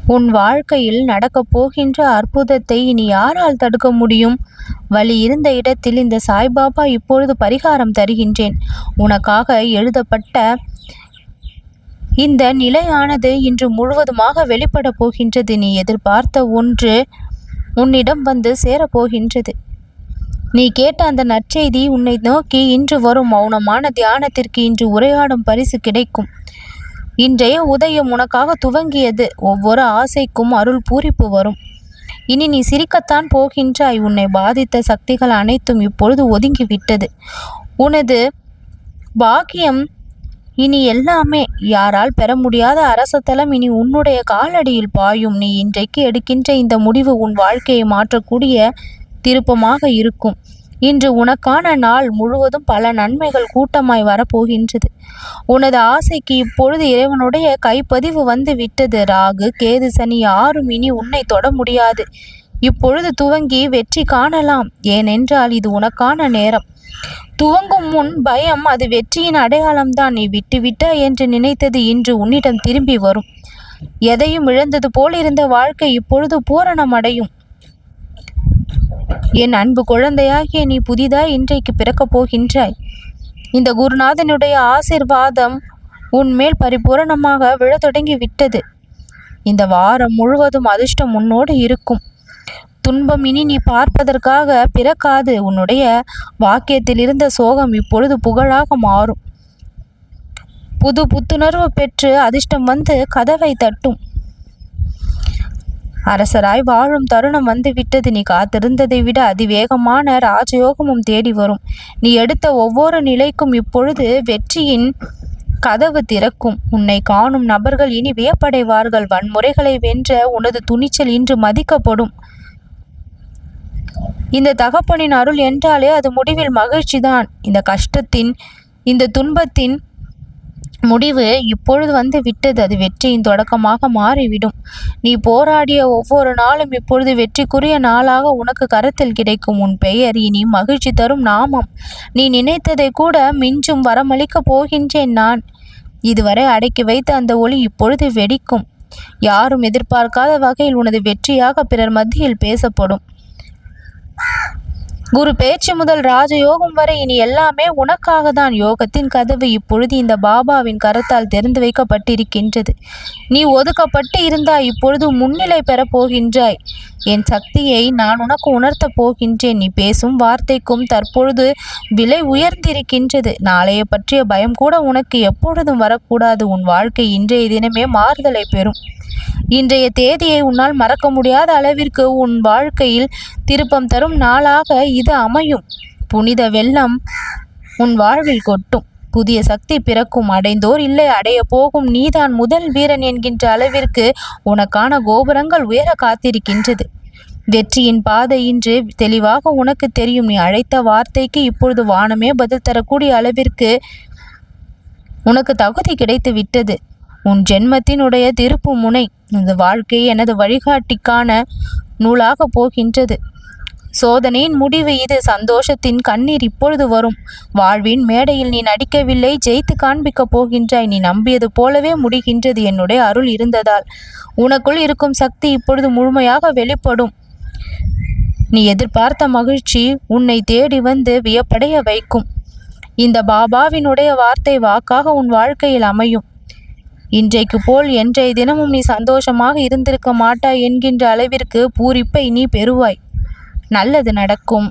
உன் வாழ்க்கையில் நடக்கப் போகின்ற அற்புதத்தை இனி யாரால் தடுக்க முடியும்? வழி இருந்த இடத்தில் இந்த சாய்பாபா இப்பொழுது பரிகாரம் தருகின்றேன். உனக்காக எழுதப்பட்ட இந்த நிலையானது இன்று முழுவதுமாக வெளிப்பட போகின்றது. நீ எதிர்பார்த்த ஒன்று உன்னிடம் வந்து சேரப்போகின்றது. நீ கேட்ட அந்த நற்செய்தி உன்னை நோக்கி இன்று வரும். மௌனமான தியானத்திற்கு இன்று உரையாடும் பரிசு கிடைக்கும். இன்றைய உதயம் உனக்காக துவங்கியது. ஒவ்வொரு ஆசைக்கும் அருள் பூரிப்பு வரும். இனி நீ சிரிக்கத்தான் போகின்றாய். உன்னை பாதித்த சக்திகள் அனைத்தும் இப்பொழுது ஒதுங்கிவிட்டது. உனது பாக்கியம் இனி எல்லாமே யாரால் பெற முடியாத அரசத்தலம் இனி உன்னுடைய காலடியில் பாயும். நீ இன்றைக்கு எடுக்கின்ற இந்த முடிவு உன் வாழ்க்கையை மாற்றக்கூடிய திருப்பமாக இருக்கும். இன்று உனக்கான நாள் முழுவதும் பல நன்மைகள் கூட்டமாய் வரப்போகின்றது. உனது ஆசைக்கு இப்பொழுது இறைவனுடைய கைப்பதிவு வந்து விட்டது. ராகு கேது சனி யாரும் இனி உன்னை தொட முடியாது. இப்பொழுது துவங்கி வெற்றி காணலாம். ஏனென்றால் இது உனக்கான நேரம். துவங்கும் முன் பயம் அது வெற்றியின் அடையாளம்தான். நீ விட்டுவிட்ட என்று நினைத்தது இன்று உன்னிடம் திரும்பி வரும். எதையும் இழந்தது போல் இருந்த வாழ்க்கை இப்பொழுது பூரணம் அடையும். என் அன்பு குழந்தையாகிய நீ புதிதாய் இன்றைக்கு பிறக்கப் போகின்றாய். இந்த குருநாதனுடைய ஆசிர்வாதம் உன்மேல் பரிபூரணமாக விழத் தொடங்கி விட்டது. இந்த வாரம் முழுவதும் அதிர்ஷ்டம் உன்னோடு இருக்கும். துன்பம் இனி நீ பார்ப்பதற்காக பிறக்காது. உன்னுடைய வாக்கியத்தில் இருந்த சோகம் இப்பொழுது புகழாக மாறும். புத்துணர்வு பெற்று அதிர்ஷ்டம் வந்து கதவை தட்டும். அரசராய் வாழும் தருணம் வந்து விட்டது. நீ காத்திருந்ததை விட அதிவேகமான ராஜயோகமும் தேடி வரும். நீ எடுத்த ஒவ்வொரு நிலைக்கும் இப்பொழுது வெற்றியின் கதவு திறக்கும். உன்னை காணும் நபர்கள் இனி வியப்படைவார்கள். வன்முறைகளை வென்ற உனது துணிச்சல் இன்று மதிக்கப்படும். இந்த தகப்பனின் அருள் என்றாலே அது முடிவில் மகிழ்ச்சிதான். இந்த கஷ்டத்தின் இந்த துன்பத்தின் முடிவு இப்பொழுது வந்து விட்டது. அது வெற்றியின் தொடக்கமாக மாறிவிடும். நீ போராடிய ஒவ்வொரு நாளும் இப்பொழுது வெற்றிக்குரிய நாளாக உனக்கு கரத்தில் கிடைக்கும். உன் பெயர் இனி மகிழ்ச்சி தரும் நாமம். நீ நினைத்ததை கூட மிஞ்சும் வரமளிக்கப் போகின்றேன் நான். இதுவரை அடக்கி வைத்த அந்த ஒளி இப்பொழுது வெடிக்கும். யாரும் எதிர்பார்க்காத வகையில் உனது வெற்றியாக பிறர் மத்தியில் பேசப்படும். குரு பேச்சு முதல் ராஜயோகம் வரை இனி எல்லாமே உனக்காக தான். யோகத்தின் கதவு இப்பொழுது இந்த பாபாவின் கரத்தால் திறந்து வைக்கப்பட்டிருக்கின்றது. நீ ஒதுக்கப்பட்டு இருந்தாய். இப்பொழுது முன்னிலை பெறப் போகின்றாய். என் சக்தியை நான் உனக்கு உணர்த்தப் போகின்றேன். நீ பேசும் வார்த்தைக்கும் தற்பொழுது விலை உயர்ந்திருக்கின்றது. நாளைய பற்றிய பயம் கூட உனக்கு எப்பொழுதும் வரக்கூடாது. உன் வாழ்க்கை இன்றைய தினமே மாறுதலை பெறும். இன்றைய தேதியை உன்னால் மறக்க முடியாத அளவிற்கு உன் வாழ்க்கையில் திருப்பம் தரும் நாளாக இது அமையும். புனித வெள்ளம் உன் வாழ்வில் கொட்டும். புதிய சக்தி பிறக்கும். அடைந்தோர் இல்லை, அடைய போகும் நீதான் முதல் வீரன் என்கின்ற அளவிற்கு உனக்கான கோபுரங்கள் உயர காத்திருக்கின்றது. வெற்றியின் பாதை இன்று தெளிவாக உனக்கு தெரியும். நீ அழைத்த வார்த்தைக்கு இப்பொழுது வானமே பதில் தரக்கூடிய அளவிற்கு உனக்கு தகுதி கிடைத்து விட்டது. உன் ஜென்மத்தினுடைய திருப்பு முனை இந்த வாழ்க்கை எனது வழிகாட்டிக்கான நூலாக போகின்றது. சோதனையின் முடிவு இது. சந்தோஷத்தின் கண்ணீர் இப்பொழுது வரும். வாழ்வின் மேடையில் நீ நடிக்கவில்லை, ஜெயித்து காண்பிக்கப் போகின்றாய். நீ நம்பியது போலவே முடிகின்றது. என்னுடைய அருள் இருந்ததால் உனக்குள் இருக்கும் சக்தி இப்பொழுது முழுமையாக வெளிப்படும். நீ எதிர்பார்த்த மகிழ்ச்சி உன்னை தேடி வந்து வியப்படைய வைக்கும். இந்த பாபாவினுடைய வார்த்தை வாக்காக உன் வாழ்க்கையில் அமையும். இன்றைக்கு போல் என்றைய தினமும் நீ சந்தோஷமாக இருந்திருக்க மாட்டாய் என்கின்ற அளவிற்கு பூரிப்பை நீ பெறுவாய். நல்லது நடக்கும்.